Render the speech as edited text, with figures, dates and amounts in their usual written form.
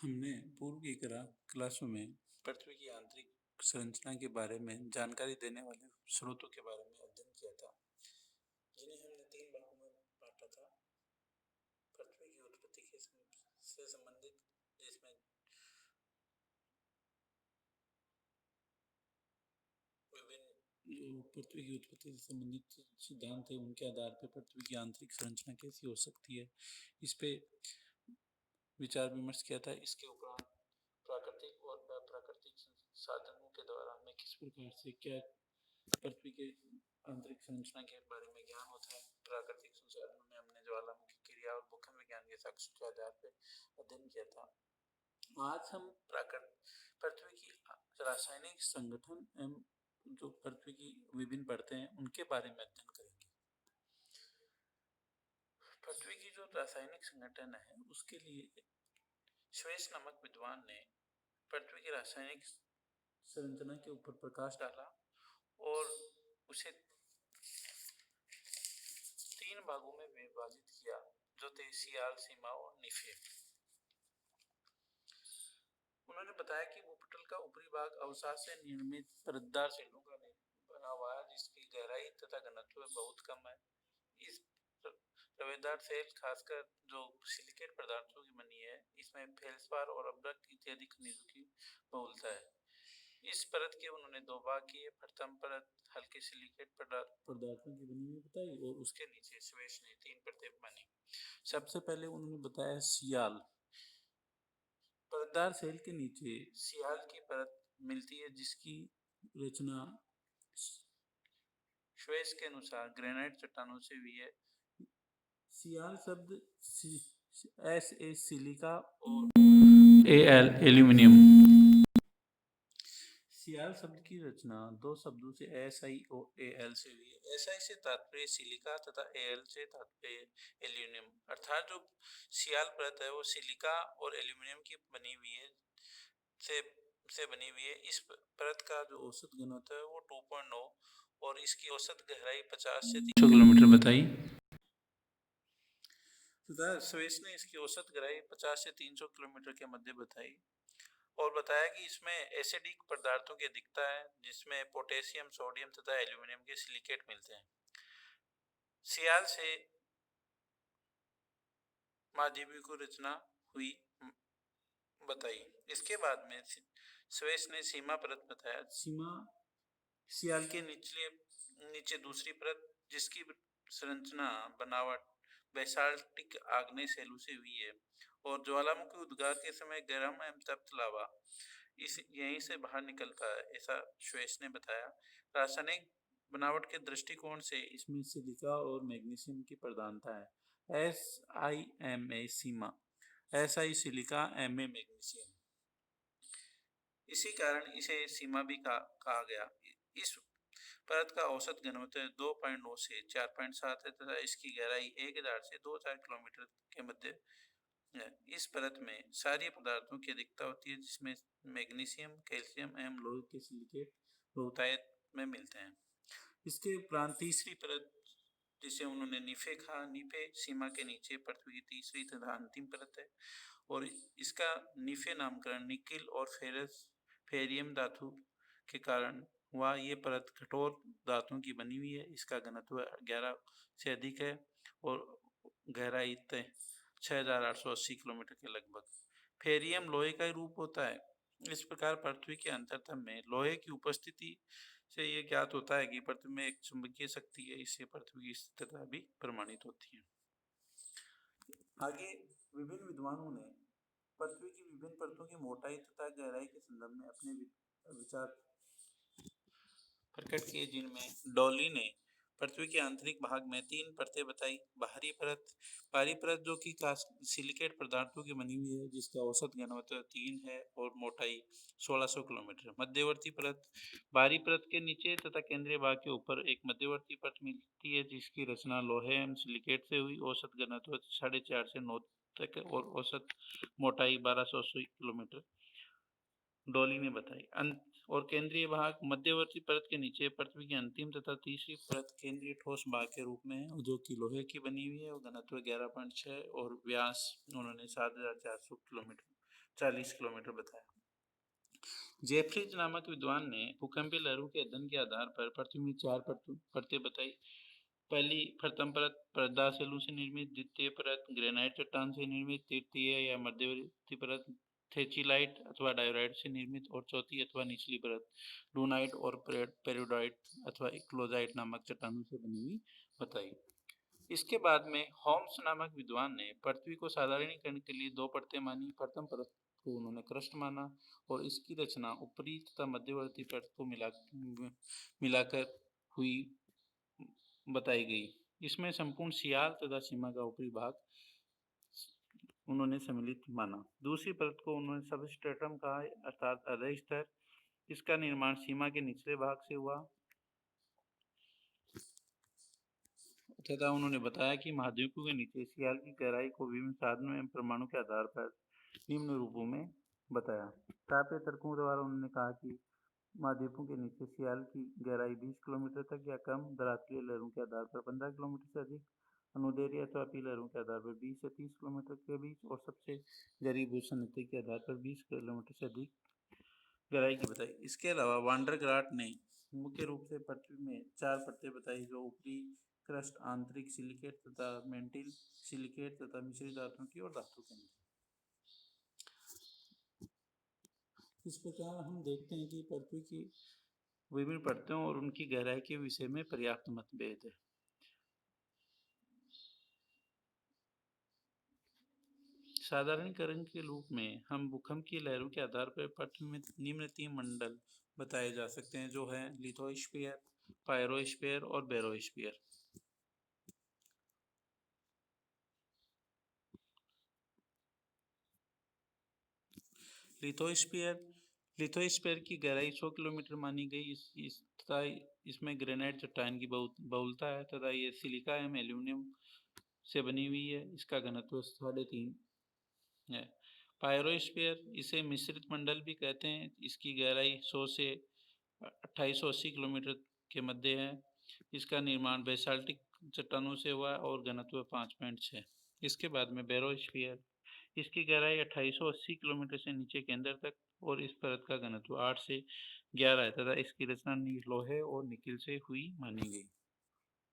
हमने पूर्व की क्लासों में पृथ्वी की आंतरिक संरचना के बारे में जानकारी देने वाले स्रोतों के बारे में अध्ययन किया था, जिन्हें हमने 3 भागों में बांटा था। पृथ्वी की उत्पत्ति से संबंधित, जिसमें विभिन्न जो पृथ्वी की उत्पत्ति से संबंधित सिद्धांत है, उनके आधार पर पृथ्वी की आंतरिक संरचना कैसी हो सकती है, इस पे विचार विमर्श किया था। इसके उपरांत प्राकृतिक और अप्राकृतिक साधनों के द्वारा हमें किस प्रकार से क्या पृथ्वी के आंतरिक संरचना के बारे में ज्ञान होता है। प्राकृतिक संसाधनों में हमने ज्वालामुखी क्रिया और भूकंप विज्ञान के साक्ष्यों के आधार पर अध्ययन किया था। आज हम पृथ्वी की रासायनिक संगठन एवं जो पृथ्वी की विभिन्न परतें हैं, उनके बारे में अध्ययन करेंगे। पृथ्वी की जो रासायनिक संगठन है, उसके लिए श्वेस नामक विद्वान ने पृथ्वी की रासायनिक संरचना के ऊपर प्रकाश डाला और उसे 3 भागों में विभाजित किया, जो थे सियाल, सीमा और निफे। उन्होंने बताया कि भूपटल का ऊपरी भाग अवसाद से निर्मित परतदार सेलों का बना हुआ है, जिसकी गहराई तथा घनत्व बहुत कम है। इस रवेदार सेल खासकर जो सिलिकेट पदार्थों की बनी है, इसमें फेल्सपार और अब्रक इत्यादि खनिजों की बहुलता है। इस परत के उन्होंने 2 भाग किए। प्रथम परत हल्के सिलिकेट पदार्थों की बनी हुई बताई और उसके नीचे श्वेस ने 3 परतें बनी। सबसे पहले उन्होंने बताया सियाल। परतदार सेल के नीचे सियाल की परत मिलती है, जिसकी रचना श्वेस के अनुसार ग्रेनाइट चट्टानों से हुई है। सियाल शब्द SA सिलिका और AL एल्यूमिनियम। सियाल शब्द की रचना 2 शब्दों से SiO Al से हुई है। Si से तात्पर्य सिलिका तथा Al से तात्पर्य एल्यूमिनियम, अर्थात जो सियाल परत है वो सिलिका और एल्यूमिनियम की बनी हुई है से बनी हुई है। इस परत का जो औसत घनत्व है वो 2.9 और इसकी औसत गहराई 50 से 300 किलोमीटर बताई तथा स्वेस ने इसकी औसत गहराई 50 से 300 किलोमीटर के मध्य बताई और बताया कि इसमें एसिडिक पदार्थों की अधिकता है, जिसमें पोटेशियम, सोडियम तथा एल्यूमिनियम के सिलिकेट मिलते हैं। सियाल से महाद्वीप की रचना हुई बताई। इसके बाद में स्वेस ने सीमा परत बताया। सीमा सियाल के नीचे दूसरी परत, जिसकी संरचना बनावट बेसाल्टिक आग्नेय शैलों से हुई है और ज्वालामुखी उद्गार के समय गर्म एवं तप्त लावा यहीं से बाहर निकलता है, ऐसा श्वेस ने बताया। रासायनिक बनावट के दृष्टिकोण से इसमें सिलिका और मैग्नीशियम की प्रधानता है। SiMa सीमा, Si सिलिका, Ma मैग्नीशियम। इसी कारण इसे सीमा भी कहा गया। इस परत का औसत घनत्व 2.9 से 4.7 है तथा इसकी गहराई 1000 से 2000 किलोमीटर के मध्य है। इस परत में सारी पदार्थों की अधिकता होती है, जिसमें मैग्नीशियम, कैल्शियम एवं लोहे के सिलिकेट बहुतायत में मिलते हैं। इसके उपरांत तीसरी परत, जिसे उन्होंने निफे कहा, निफे सीमा के नीचे पृथ्वी की तीसरी तथा अंतिम परत है और इसका निफे नामकरण निकिल और फेरियम धातु के कारण हुआ। ये परत कठोर धातुओं की बनी हुई है। इसका घनत्व 11 से अधिक है और गहराई 6880 किलोमीटर के लगभग। फेरियम लोहे का रूप होता है। इस प्रकार पृथ्वी के अंतरतम में लोहे की उपस्थिति से यह ज्ञात होता है कि पृथ्वी में एक चुंबकीय शक्ति है। इससे पृथ्वी की स्थिरता भी प्रमाणित होती है। आगे विभिन्न विद्वानों ने पृथ्वी की विभिन्न परतों की मोटाई तथा गहराई के संदर्भ में अपने विचार प्रकट किए, जिनमें डॉली ने पृथ्वी के आंतरिक भाग में 3 परतें बताई। बाहरी परत जो कि सिलिकेट पदार्थों की बनी हुई है, जिसका औसत घनत्व 3 है और मोटाई 1600 किलोमीटर। मध्यवर्ती परत, बाहरी परत के नीचे तथा केंद्रीय भाग के ऊपर एक मध्यवर्ती परत मिलती है, जिसकी रचना लोहे एवं सिलिकेट से हुई। औसत घनत्व 4.5 से 9 तक और औसत मोटाई 1280 किलोमीटर डॉली ने बताई। और केंद्रीय भाग, मध्यवर्ती परत के नीचे पृथ्वी की अंतिम तथा तीसरी परत केंद्रीय ठोस भाग के रूप में है, जो कि लोहे की बनी हुई है और घनत्व 11.6 और व्यास उन्होंने 7400 किलोमीटर 40 किलोमीटर बताया। जेफरीज नामक विद्वान ने भूकंपीय लहरों के अध्ययन के आधार पर पृथ्वी में 4 परतें बताई। पहली प्रथम परत प्रदासेलु से निर्मित, द्वितीय परत ग्रेनाइट चट्टान से निर्मित, तृतीय या मध्यवर्ती परत थेचिलाइट अथवा डायोराइट से निर्मित और चौथी अथवा निचली परत डूनाइट और पेरियोडाइट अथवा क्लोजाइट नामक चट्टानों से बनी हुई बताई। इसके बाद में होम्स नामक विद्वान ने पृथ्वी को साधारणीकरण के लिए 2 परतें मानी। प्रथम परत को उन्होंने क्रस्ट माना और इसकी रचना ऊपरी तथा मध्यवर्ती परत को मिलाकर हुई बताई गई। इसमें संपूर्ण सियाल तथा सीमा का ऊपरी भाग उन्होंने सम्मिलित माना। दूसरी परत को उन्होंने सबस्ट्रेटम कहा, अर्थात अधः स्तर। इसका निर्माण सीमा के निचले भाग से हुआ तथा उन्होंने बताया कि महाद्वीपों के नीचे सियाल की गहराई को विभिन्न साधनों एवं प्रमाणों के आधार पर निम्न रूपों में बताया। तापीय तर्कों द्वारा उन्होंने कहा कि महाद्वीपों के नीचे सियाल की गहराई 20 किलोमीटर तक या कम, दरातीय लहरों के आधार पर 15 किलोमीटर से अधिक, अनुदैर्ध्य अथवा तापीय लहरों के आधार पर 20 से 30 किलोमीटर के बीच और सबसे गहरी भूसंतति के आधार पर 20 किलोमीटर से अधिक गहराई की बताई। इसके अलावा वांडरग्राट ने मुख्य रूप से पृथ्वी में 4 परतें बताई, जो ऊपरी क्रस्ट, आंतरिक सिलिकेट तथा मेंटिल सिलिकेट तथा मिश्रित धातुओं की और धातु के अंदर। इस प्रकार हम देखते हैं कि पृथ्वी की विभिन्न परतों और उनकी गहराई के विषय में पर्याप्त मतभेद है। साधारणीकरण के रूप में हम भूकंप की लहरों के आधार पर पृथ्वी में निम्न 3 मंडल बताए जा सकते हैं, जो है लिथोस्फीयर, पायरोस्फीयर और बेरोस्फीयर। लिथोस्फीयर की गहराई 100 किलोमीटर मानी गई। तथा इसमें ग्रेनाइट चट्टान की बहुलता है तथा ये सिलिका एवं एल्यूमिनियम से बनी हुई है। इसका घनत्व 3.5 है। पायरोस्फीयर इसे मिश्रित मंडल भी कहते हैं। इसकी गहराई 100 से 2880 किलोमीटर के मध्य है। इसका निर्माण बेसाल्टिक चट्टानों से हुआ और घनत्व 5.6। इसके बाद में बेरोस्फीयर, इसकी गहराई 2880 किलोमीटर से नीचे केंद्र तक और इस परत का घनत्व 8 से 11 है तथा इसकी रचना लोहे और निकिल से हुई मानी गई।